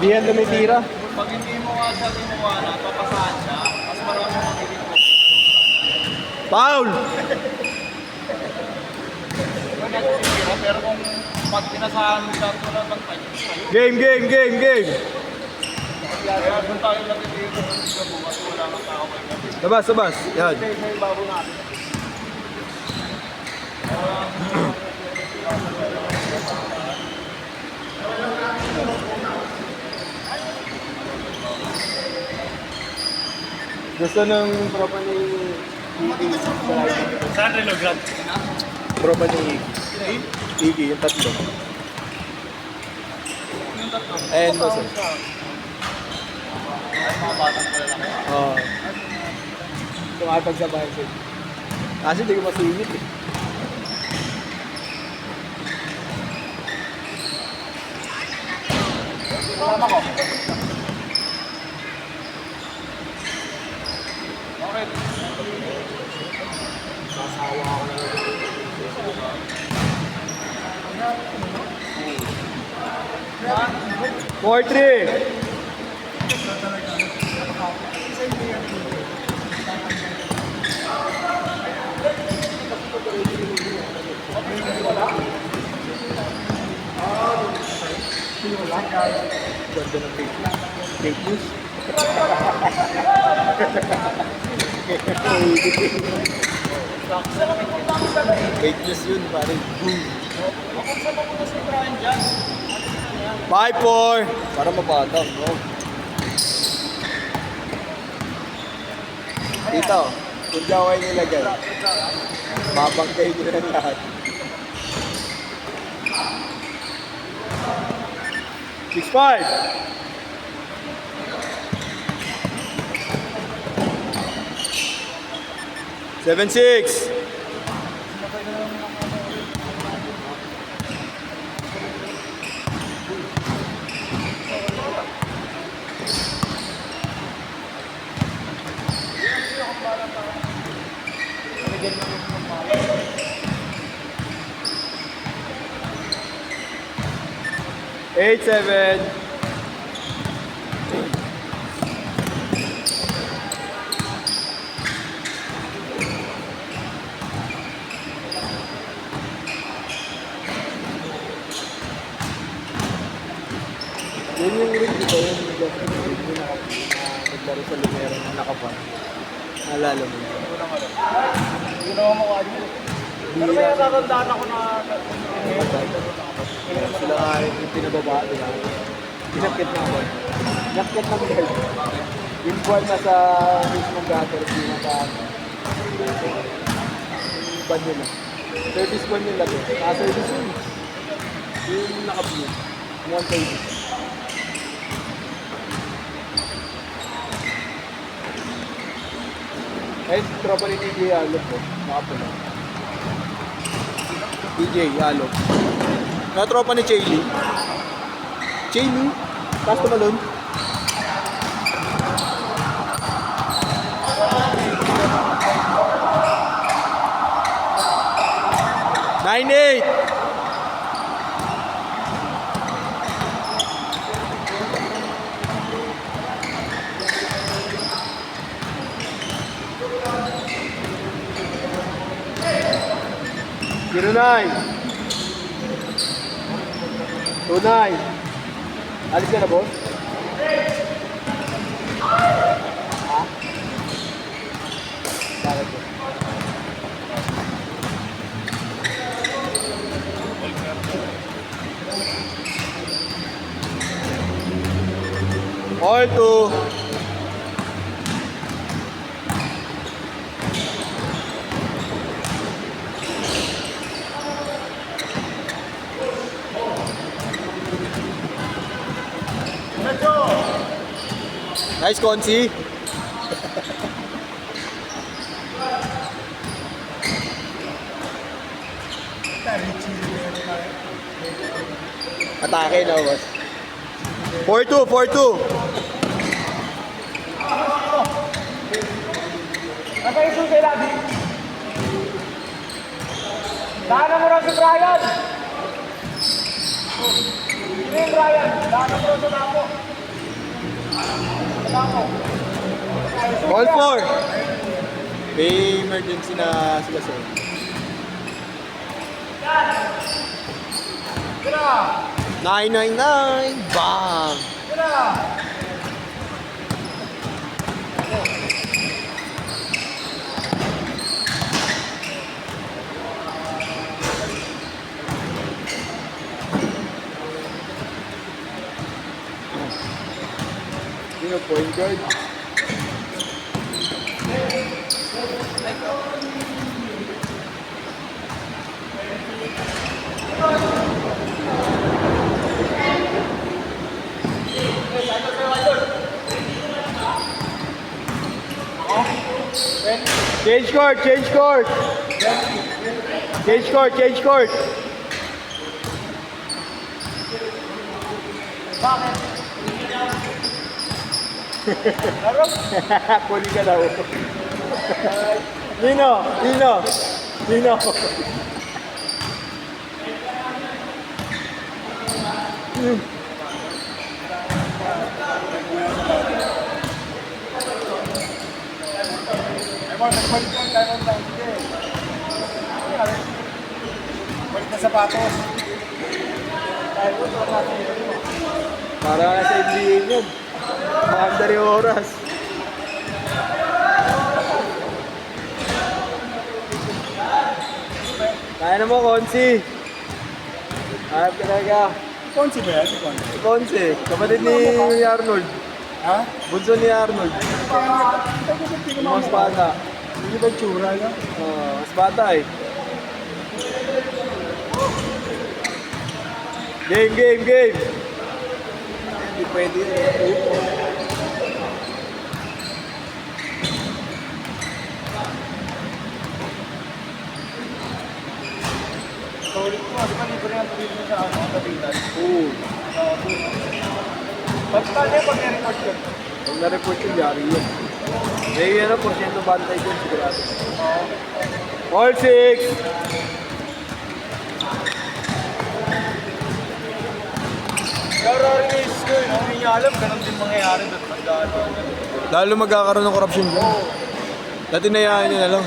Di yan tumitira. Pag hindi mo nga siya tinuwanan, papasahan siya. Mas marami magiging po. Foul! Pero kung pag pinasahan mo siya, wala bang tayo sa'yo. Game! Kaya doon tayo natitiro sa bukas, wala nang tao may gabi. Labas. Yan. May babo natin. Gusto ng tropa ni Iggy. Saan relograd? Tropa ni Iggy, yung tatlo. Yung tatlo. Ayan, boss. Ay, mga batang pala lang. Oo. Tumapagsabahan siya. Kasi hindi ko masingit eh. Kasama ko. Okay. Sasawa ako na lang. 4-3. Ganda ng fake news. Fake news yun, pare. Ako sa mabunas ni Brian dyan. 5-4. Para mabataw, no? Dito, kung gawin nila dyan, babangkay nila lahat. 6-5. 7-6. 8-7. Yun yung ring dito, yung naglaro sa Lumero na nakapan. Naalala mo yun? Hindi naman mukha niya. Pero may natatandaan ako na Sila nga yung pinababa nila. Pinakit na ako. Pinakit ng girl. Yung buwan na sa mismong gutter, yung band nila. Service buwan nila to. Naka-service yun. Yung naka-blue. Yung one service. Ayun, tropa ni DJ Alok po. Nakapula. DJ Alok. Na tropa ni Chaylee. Chaylee? Taas tumalon. Nine eight. Zero nine. 2-9. Alis ka na, boss? Ha? Bakit po? All two. Nice, Konsi. Atake na, boss. 4-2, 4-2. Nasa iso sila, Di. Daanan mo raw si Brian. Sino yung Brian? Daanan mo raw sa napo. Call for! May emergency na sila sir. 999! Bam! Sino point guard? Change court, change court. Change court, change court. Bakit? Puli ka daw. Nino, Nino, Nino. Balik na sapatos. Para ka sa NBA nyo. Maanda rin oras. Kaya na mo, Konsi. Harap ka talaga. Konsi ba yan? Konsi. Konsi, kapatid ni Arnold. Ha? Bunso ni Arnold. Yung mas bata. Hindi ba tsura niya? Mas bata eh. Game, game, game. Hindi pwede yun. Solid mo. Di ba libre ang tuloy mo sa ano? Kapitan. Oo. Basta niya pag na-record yun. Pag na-report yung yari yun. May ano, porsyento bantay dun sigurado. All 6! Pero rinis ko yun. Hindi niya alam. Ganun din mangyayari doon. Lalo magkakaroon ng korupsyon dyan. Dati nayaan nyo na lang.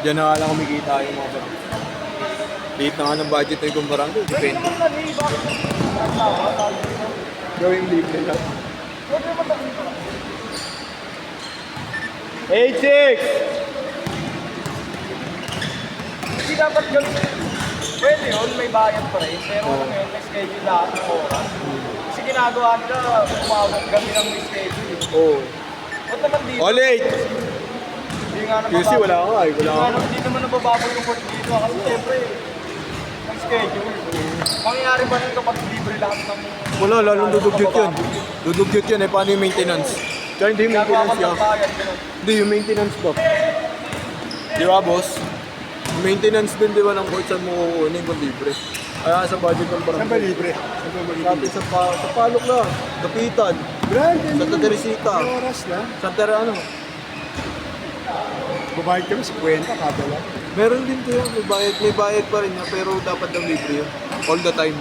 Diyan na nga lang kumikita yung mga barangay. Liit na nga ng budget na yung barangay. Depende. Gawing libre lang. 8-6! Hindi dapat ganun. Pwede yun, may bayad pa rin. Pero ano yun, may schedule lahat ng oras. Kasi ginagawa nila, umawag gabi ng may schedule. Oo. Ba't naman dito? All 8! Hindi nga naman QC wala ka eh. Wala ka. Hindi naman nabababoy yung court dito. Kasi siyempre, may schedule. Mangyayari ba nun kapag libre lahat ng... Wala, lalong dudugyot yun. Dudugyot yun eh. Paano yung maintenance? Kaya hindi yung Ginagawa maintenance ko niya. ng bayad. Ganun. Hindi, yung maintenance ba? Di ba, boss? Yung maintenance din, di ba, ng court saan mo kukunin kung libre? Kaya sa budget ng barangay. Saan ba libre? Saan ba Sa atin sa Palok na. Kapitan. Brand, Santa Teresita. may oras na. Santa ano? Babayad kami, 50 kada lang. Meron din to yun. May bayad pa rin niya, pero dapat daw libre yun. All the time.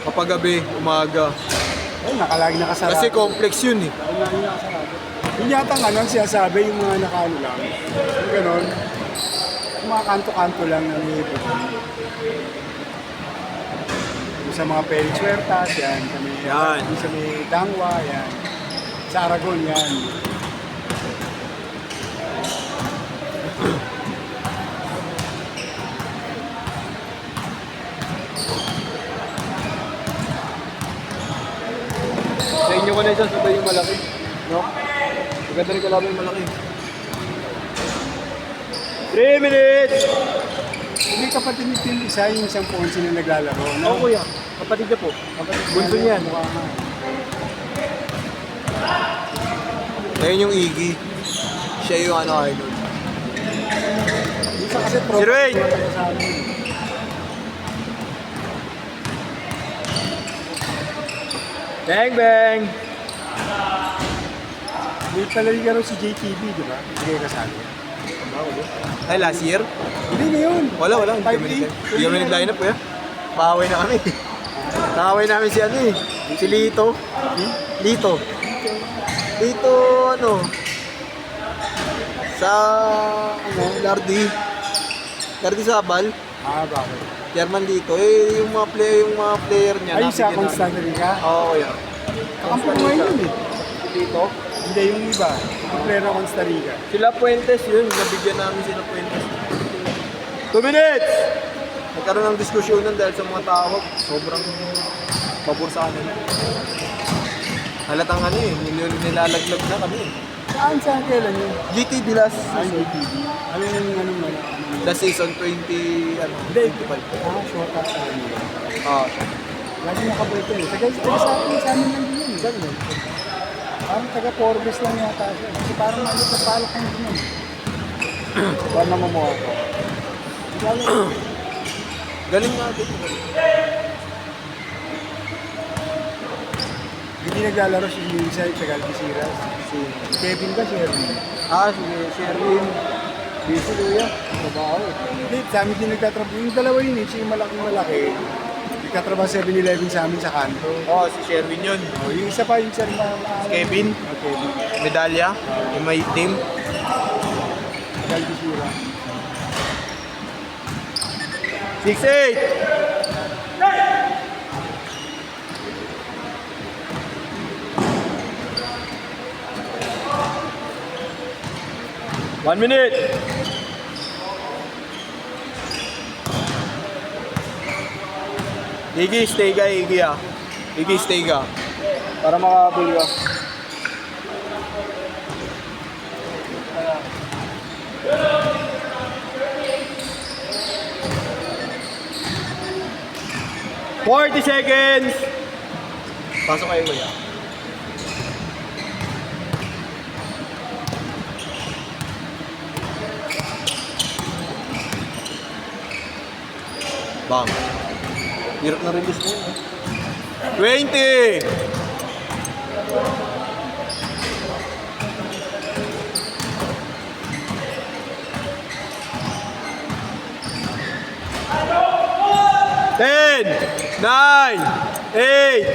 Kapag gabi, umaga. Ay, nakalagi nakasarado. Kasi complex yun eh. Nakalagi nakasarado. Yung yata nga lang sinasabi yung mga nakano lang. Yung ganon. Yung mga kanto-kanto lang na may iba. Yung sa mga Felix Huertas, yan. Sa may, Yan. Yung sa may Dangwa, yan. Sa Aragon, yan. Sa inyo ko na isang sabay yung malaki. No? Maganda rin kalaban yung malaki. 3 minutes! May kapatid ni Tim isa, yung isang Ponce na naglalaro. No? Oo kuya, kapatid niya po. Bunso niyan. Mukha nga. Ayun yung Iggy. Siya yung ano, idol. Isa kasi pro. Si Ray! Sa amin. Bang bang! May palaliga raw si JTB, di ba? Hindi kayo kasali. Ay, last year? Hindi na yun. Wala. Hindi kami 5-8. nag-line up kuya. Paaway na kami. Nakaway namin si ano eh. Si Lito. Lito. Lito ano. Sa ano, Lardy. Lardy Sabal. Bakit? Chairman dito. Eh, yung mga player niya. Ay, sa nabigyan Constant Rica? Oo, yeah. Kakampo mo yun eh. Dito. Hindi, yung iba. Yung player ng Costa Rica. Sila Puentes yun. Nabigyan namin sila Puentes. 2 minutes! Nagkaroon ng diskusyonan dahil sa mga tawag. Sobrang pabor sa kanila. Halatang ano eh. Nilalaglag na kami eh. Saan kailan yun? GT Bilas. Ay, UTV. Ano yung ano mo? The season 20, ano, Hindi. 25. Short out sa ano. Ah, Lagi nakabalik yun. Taga sa amin lang din yun. Ganun. Parang taga Forbes lang yata siya. Kasi parang ano sa palok ng din yun. Parang namumuha ko. galing natin. Hindi naglalaro si Luisa at taga Algeciras. Si Kevin ba si Herman? Si Sherwin. Busy Luya. Trabaho. Hindi, sa amin din nagtatrabaho. Yung dalawa yun eh, siya yung malaki. Nagtatrabaho 7-Eleven sa amin sa kanto. Si Sherwin yun. Yung isa pa, yung sir na... Kevin. Kevin. Medalya. Yung may team. Algeciras. 6-8. One minute. Iggy, stay ka, Iggy ah. Iggy, stay ka. Para makabul ka. "40 seconds." Pasok kayo, kuya. Bang. Hirap na release mo yun. 20! Ten, 9, 8,